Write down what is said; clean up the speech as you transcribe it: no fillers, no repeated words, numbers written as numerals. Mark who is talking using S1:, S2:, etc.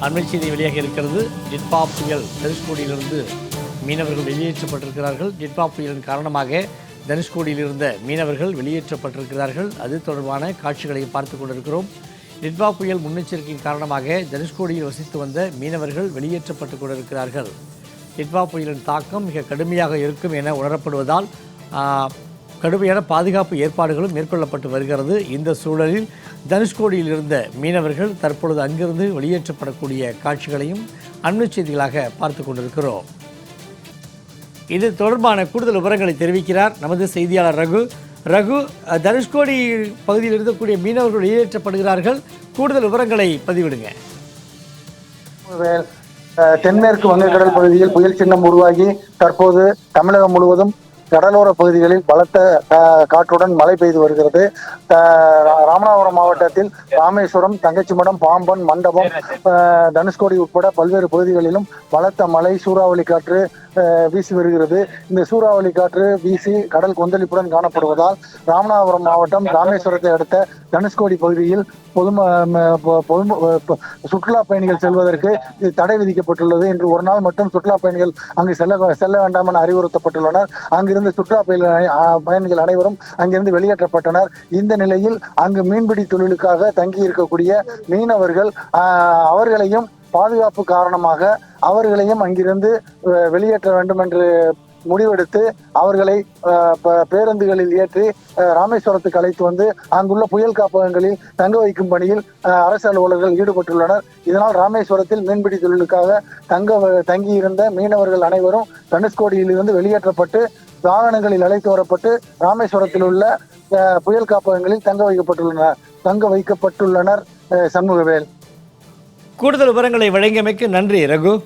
S1: அண்மை செய்தி வெளியாக இருக்கிறது. டிட்பா புயல் தனுஷ்கோடியிலிருந்து மீனவர்கள் வெளியேற்றப்பட்டிருக்கிறார்கள். டிட்பா புயலின் காரணமாக தனுஷ்கோடியில் இருந்த மீனவர்கள் வெளியேற்றப்பட்டிருக்கிறார்கள். அது தொடர்பான காட்சிகளை பார்த்து கொண்டிருக்கிறோம். டிட்பா புயல் முன்னெச்சரிக்கையின் காரணமாக தனுஷ்கோடியில் வசித்து வந்த மீனவர்கள் வெளியேற்றப்பட்டு கொண்டிருக்கிறார்கள். டிட்பா புயலின் தாக்கம் மிக கடுமையாக இருக்கும் என உணரப்படுவதால் கடுமையான பாதுகாப்பு ஏற்பாடுகளும் மேற்கொள்ளப்பட்டு வருகிறது. இந்த சூழலில் தனுஷ்கோடியில் இருந்த மீனவர்கள் தற்பொழுது அங்கிருந்து வெளியேற்றப்படக்கூடிய காட்சிகளையும் அண்மை செய்திகளாக பார்த்து கொண்டிருக்கிறோம். இது தொடர்பான கூடுதல் விவரங்களை தெரிவிக்கிறார் நமது செய்தியாளர் ரகு. தனுஷ்கோடி பகுதியில் இருக்கக்கூடிய மீனவர்கள் வெளியேற்றப்படுகிறார்கள். கூடுதல் விவரங்களை பதிவிடுங்க.
S2: தென்மேற்கு வங்கக்கடல் பகுதியில் புயல் சின்னம் உருவாகி தற்போது தமிழகம் முழுவதும் கடலோர பகுதிகளில் பலத்த காற்றுடன் மழை பெய்து வருகிறது. ராமநாதபுரம் மாவட்டத்தில் ராமேஸ்வரம், தங்கச்சிமடம், பாம்பன், மண்டபம், தனுஷ்கோடி உட்பட பல்வேறு பகுதிகளிலும் பலத்த மழை, சூறாவளி காற்று வீசி வருகிறது. இந்த சூறாவளி காற்று வீசி கடல் கொந்தளிப்புடன் காணப்படுவதால் ராமநாதபுரம் மாவட்டம் ராமேஸ்வரத்தை அடுத்த தனுஷ்கோடி பகுதியில் சுற்றுலா பயணிகள் செல்வதற்கு தடை விதிக்கப்பட்டுள்ளது. இன்று ஒரு நாள் மட்டும் சுற்றுலா பயணிகள் அங்கு செல்ல வேண்டாம் என அறிவுறுத்தப்பட்டுள்ளனர். அங்கிருந்து சுற்றுலா பயணிகள் அனைவரும் அங்கிருந்து வெளியேற்றப்பட்டனர். இந்த நிலையில் அங்கு மீன்பிடி தொழிலுக்காக தங்கி இருக்கக்கூடிய மீனவர்கள் அவர்களையும் பாதுகாப்பு காரணமாக அவர்களையும் அங்கிருந்து வெளியேற்ற வேண்டும் என்று முடிவெடுத்து அவர்களை பேருந்துகளில் ஏற்றி ராமேஸ்வரத்துக்கு அழைத்து வந்து அங்குள்ள புயல் காப்பகங்களில் தங்க வைக்கும் பணியில் அரசு அலுவலர்கள் ஈடுபட்டுள்ளனர். இதனால் ராமேஸ்வரத்தில் மீன்பிடி தொழிலுக்காக தங்கியிருந்த மீனவர்கள் அனைவரும் தனுஷ்கோடியில் இருந்து வெளியேற்றப்பட்டு வாகனங்களில் அழைத்து வரப்பட்டு ராமேஸ்வரத்தில் உள்ள புயல் காப்பகங்களில் தங்க வைக்கப்பட்டுள்ளனர். சண்முகவேல்.
S1: கூடுதல் விவரங்களை வழங்கியமைக்கு நன்றி ரகு.